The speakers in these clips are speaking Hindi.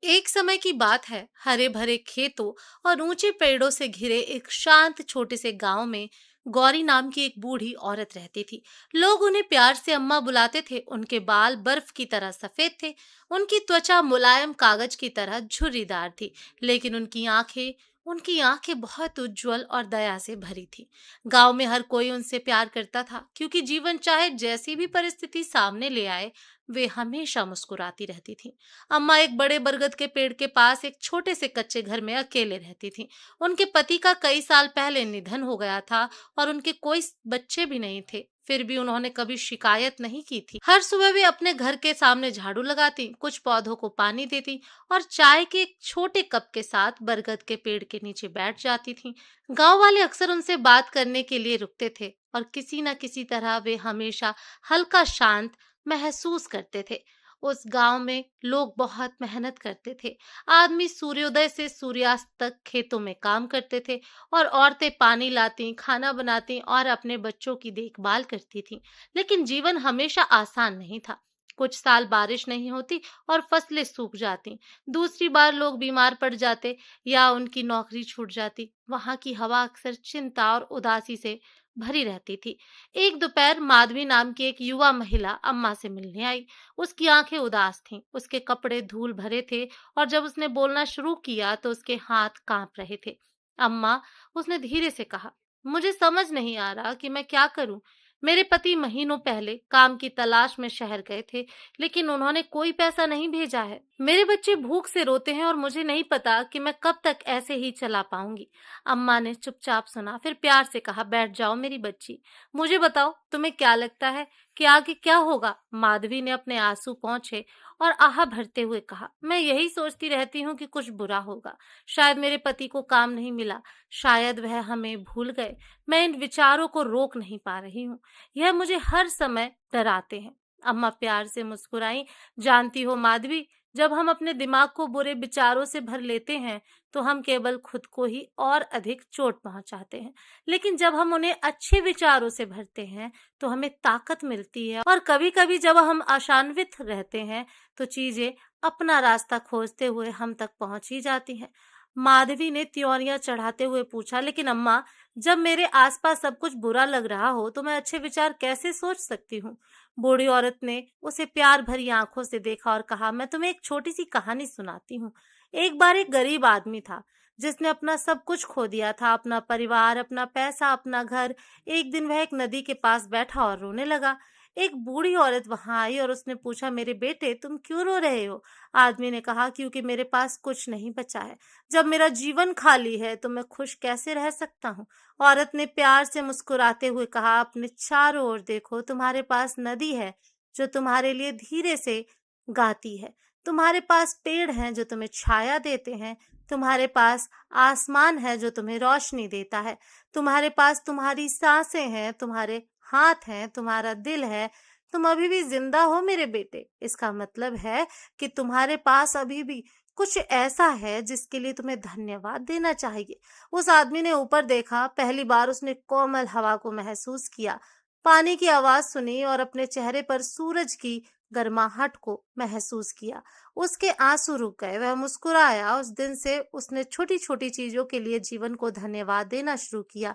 एक समय की बात है, हरे भरे खेतों और ऊंचे पेड़ों से घिरे एक शांत छोटे से गांव में गौरी नाम की एक बूढ़ी औरत रहती थी। लोग उन्हें प्यार से अम्मा बुलाते थे। उनके बाल बर्फ की तरह सफेद थे। उनकी त्वचा मुलायम कागज की तरह झुर्रीदार थी, लेकिन उनकी आंखें बहुत उज्जवल और दया से भरी थी। गांव में हर कोई उनसे प्यार करता था, क्योंकि जीवन चाहे जैसी भी परिस्थिति सामने ले आए, वे हमेशा मुस्कुराती रहती थी। अम्मा एक बड़े बरगद के पेड़ के पास एक छोटे से कच्चे घर में अकेले रहती थी। उनके पति का कई साल पहले निधन हो गया था और उनके कोई बच्चे भी नहीं थे। फिर भी उन्होंने कभी शिकायत नहीं की थी। हर सुबह वे अपने घर के सामने झाड़ू लगाती, कुछ पौधों को पानी देती और चाय के एक छोटे कप के साथ बरगद के पेड़ के नीचे बैठ जाती थी। गांव वाले अक्सर उनसे बात करने के लिए रुकते थे और किसी न किसी तरह वे हमेशा हल्का शांत महसूस करते थे। उस गांव में लोग बहुत मेहनत करते थे। आदमी सूर्योदय से सूर्यास्त तक खेतों में काम करते थे और औरतें पानी लाती, खाना बनाती और अपने बच्चों की देखभाल करती थीं। लेकिन जीवन हमेशा आसान नहीं था। कुछ साल बारिश नहीं होती और फसलें सूख जाती। दूसरी बार लोग बीमार पड़ जाते या उनकी नौकरी छूट जाती। वहां की हवा अक्सर चिंता और उदासी से भरी रहती थी। एक दोपहर माधवी नाम की एक युवा महिला अम्मा से मिलने आई। उसकी आंखें उदास थीं, उसके कपड़े धूल भरे थे और जब उसने बोलना शुरू किया तो उसके हाथ कांप रहे थे। अम्मा, उसने धीरे से कहा, मुझे समझ नहीं आ रहा कि मैं क्या करूं। मेरे पति महीनों पहले काम की तलाश में शहर गए थे, लेकिन उन्होंने कोई पैसा नहीं भेजा है। मेरे बच्चे भूख से रोते हैं और मुझे नहीं पता कि मैं कब तक ऐसे ही चला पाऊंगी। अम्मा ने चुपचाप सुना, फिर प्यार से कहा, बैठ जाओ मेरी बच्ची, मुझे बताओ तुम्हें क्या लगता है कि आगे क्या होगा। माधवी ने अपने आंसू पोंछे और आह भरते हुए कहा, मैं यही सोचती रहती हूँ कि कुछ बुरा होगा। शायद मेरे पति को काम नहीं मिला, शायद वह हमें भूल गए। मैं इन विचारों को रोक नहीं पा रही हूँ। यह मुझे हर समय डराते हैं। अम्मा प्यार से मुस्कुराई, जानती हो माधवी, जब हम अपने दिमाग को बुरे विचारों से भर लेते हैं तो हम केवल खुद को ही और अधिक चोट पहुंचाते हैं। लेकिन जब हम उन्हें अच्छे विचारों से भरते हैं तो हमें ताकत मिलती है, और कभी-कभी जब हम आशान्वित रहते हैं तो चीजें अपना रास्ता खोजते हुए हम तक पहुंच ही जाती हैं। माधवी ने त्योरियां चढ़ाते हुए पूछा, लेकिन अम्मा, जब मेरे आसपास सब कुछ बुरा लग रहा हो तो मैं अच्छे विचार कैसे सोच सकती हूँ। बूढ़ी औरत ने उसे प्यार भरी आंखों से देखा और कहा, मैं तुम्हें एक छोटी सी कहानी सुनाती हूँ। एक बार एक गरीब आदमी था जिसने अपना सब कुछ खो दिया था, अपना परिवार, अपना पैसा, अपना घर। एक दिन वह एक नदी के पास बैठा और रोने लगा। एक बूढ़ी औरत वहां आई और उसने पूछा, मेरे बेटे, तुम क्यों रो रहे हो। आदमी ने कहा, क्योंकि मेरे पास कुछ नहीं बचा है। जब मेरा जीवन खाली है तो मैं खुश कैसे रह सकता हूँ। औरत ने प्यार से मुस्कुराते हुए कहा, अपने चारों ओर देखो, तुम्हारे पास नदी है जो तुम्हारे लिए धीरे से गाती है। तुम्हारे पास पेड़ हैं जो तुम्हें छाया देते हैं। तुम्हारे पास आसमान है जो तुम्हें रोशनी देता है। तुम्हारे पास तुम्हारी सांसें हैं, तुम्हारे हाथ हैं, तुम्हारा दिल है। तुम अभी भी जिंदा हो मेरे बेटे। इसका मतलब है कि तुम्हारे पास अभी भी कुछ ऐसा है जिसके लिए तुम्हें धन्यवाद देना चाहिए। उस आदमी ने ऊपर देखा। पहली बार उसने कोमल हवा को महसूस किया, पानी की आवाज सुनी और अपने चेहरे पर सूरज की गर्माहट को महसूस किया। उसके आंसू रुक गए। वह मुस्कुराया। उस दिन से उसने छोटी छोटी चीजों के लिए जीवन को धन्यवाद देना शुरू किया।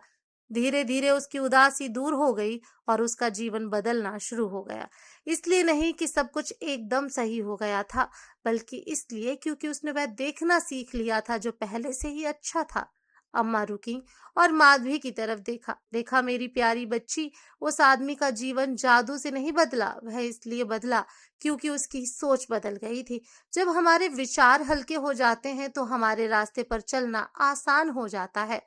धीरे धीरे उसकी उदासी दूर हो गई और उसका जीवन बदलना शुरू हो गया। इसलिए नहीं कि सब कुछ एकदम सही हो गया था, बल्कि इसलिए क्योंकि उसने वह देखना सीख लिया था जो पहले से ही अच्छा था। अम्मा रुकी और माधवी की तरफ देखा। देखा मेरी प्यारी बच्ची, उस आदमी का जीवन जादू से नहीं बदला, वह इसलिए बदला क्योंकि उसकी सोच बदल गई थी। जब हमारे विचार हल्के हो जाते हैं तो हमारे रास्ते पर चलना आसान हो जाता है।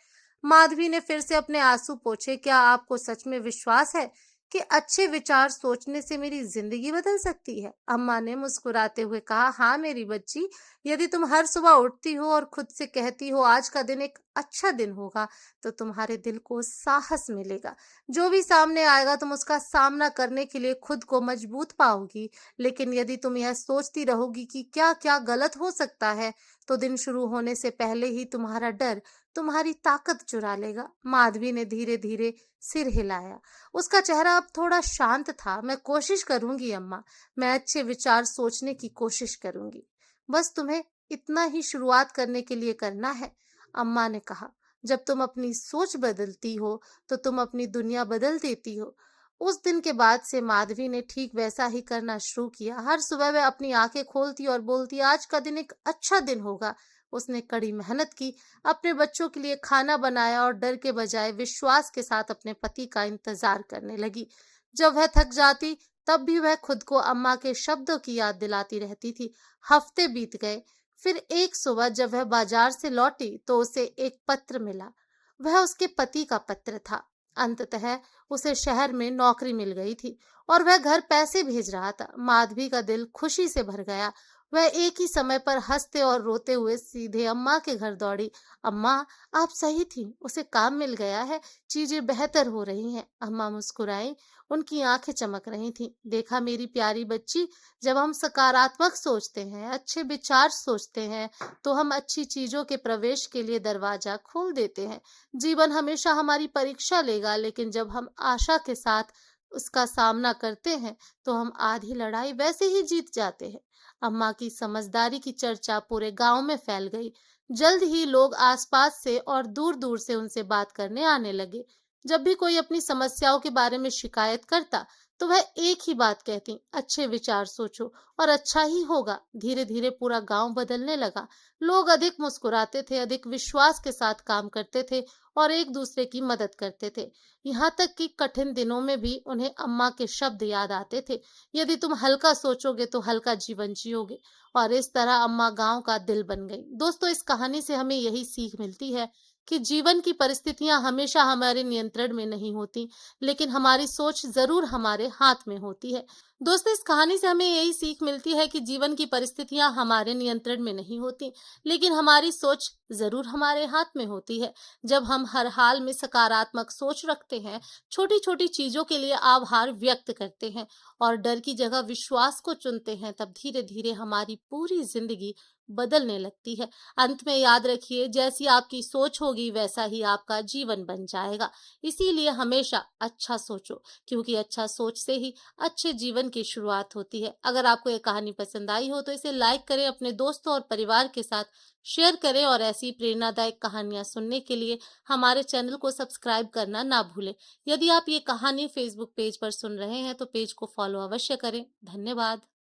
माधवी ने फिर से अपने आंसू पोंछे, क्या आपको सच में विश्वास है कि अच्छे विचार सोचने से मेरी जिंदगी बदल सकती है। अम्मा ने मुस्कुराते हुए कहा, हाँ मेरी बच्ची, यदि तुम हर सुबह उठती हो और खुद से कहती हो आज का दिन एक अच्छा दिन होगा, तो तुम्हारे दिल को साहस मिलेगा। जो भी सामने आएगा तुम उसका सामना करने के लिए खुद को मजबूत पाओगी। लेकिन यदि तुम यह सोचती रहोगी कि क्या क्या गलत हो सकता है, तो दिन शुरू होने से पहले ही तुम्हारा डर तुम्हारी ताकत चुरा लेगा। माधवी ने धीरे धीरे सिर हिलाया। उसका चेहरा अब थोड़ा शांत था। मैं कोशिश करूंगी अम्मा, मैं अच्छे विचार सोचने की कोशिश करूंगी। बस तुम्हें इतना ही शुरुआत करने के लिए करना है। अम्मा ने कहा, जब तुम अपनी सोच बदलती हो, तो तुम अपनी दुनिया बदल देती हो। उस दिन के बाद से माधवी ने ठीक वैसा ही करना शुरू किया। हर सुबह वह अपनी आंखें खोलती और बोलती, आज का दिन एक अच्छा दिन होगा। उसने कड़ी मेहनत की, अपने बच्चों के लिए खाना बनाया और डर के बजाय विश्वास के साथ अपने पति का इंतजार करने लगी। जब वह थक जाती, तब भी वह खुद को अम्मा के शब्दों की याद दिलाती रहती थी। हफ्ते बीत गए। फिर एक सुबह जब वह बाजार से लौटी, तो उसे एक पत्र मिला। वह उसके पति का पत्र था। अंततः उसे शहर में नौकरी मिल गई थी और वह घर पैसे भेज रहा था। माधवी का दिल खुशी से भर गया। वह एक ही समय पर हंसते और रोते हुए सीधे अम्मा के घर दौड़ी। अम्मा, आप सही थी, उसे काम मिल गया है, चीजें बेहतर हो रही हैं। अम्मा मुस्कुराई, उनकी आंखें चमक रही थीं। देखा मेरी प्यारी बच्ची, जब हम सकारात्मक सोचते हैं, अच्छे विचार सोचते हैं, तो हम अच्छी चीजों के प्रवेश के लिए दरवाजा खोल देते हैं। जीवन हमेशा हमारी परीक्षा लेगा, लेकिन जब हम आशा के साथ उसका सामना करते हैं, तो हम आधी लड़ाई वैसे ही जीत जाते हैं। अम्मा की समझदारी की चर्चा पूरे गांव में फैल गई। जल्द ही लोग आसपास से और दूर-दूर से उनसे बात करने आने लगे। जब भी कोई अपनी समस्याओं के बारे में शिकायत करता, तो वह एक ही बात कहती, अच्छे विचार सोचो और अच्छा ही होगा। धीरे-धीरे पूरा गांव बदलने लगा। लोग अधिक मुस्कुराते थे, अधिक विश्वास के साथ काम करते थे और एक दूसरे की मदद करते थे। यहाँ तक कि कठिन दिनों में भी उन्हें अम्मा के शब्द याद आते थे, यदि तुम हल्का सोचोगे तो हल्का जीवन जियोगे। और इस तरह अम्मा गांव का दिल बन गई। दोस्तों, इस कहानी से हमें यही सीख मिलती है कि जीवन की परिस्थितियां हमेशा हमारे नियंत्रण में नहीं होती, लेकिन हमारी सोच जरूर हमारे हाथ में होती है। दोस्तों, इस कहानी से हमें यही सीख मिलती है कि जीवन की परिस्थितियां हमारे नियंत्रण में नहीं होती, लेकिन हमारी सोच जरूर हमारे हाथ में होती है। जब हम हर हाल में सकारात्मक सोच रखते हैं, छोटी छोटी चीजों के लिए आभार व्यक्त करते हैं और डर की जगह विश्वास को चुनते हैं, तब धीरे धीरे हमारी पूरी जिंदगी बदलने लगती है। अंत में याद रखिए, जैसी आपकी सोच होगी वैसा ही आपका जीवन बन जाएगा। इसीलिए हमेशा अच्छा सोचो, क्योंकि अच्छा सोच से ही अच्छे जीवन की शुरुआत होती है। अगर आपको ये कहानी पसंद आई हो तो इसे लाइक करें, अपने दोस्तों और परिवार के साथ शेयर करें और ऐसी प्रेरणादायक कहानियां सुनने के लिए हमारे चैनल को सब्सक्राइब करना ना भूलें। यदि आप ये कहानी फेसबुक पेज पर सुन रहे हैं तो पेज को फॉलो अवश्य करें। धन्यवाद।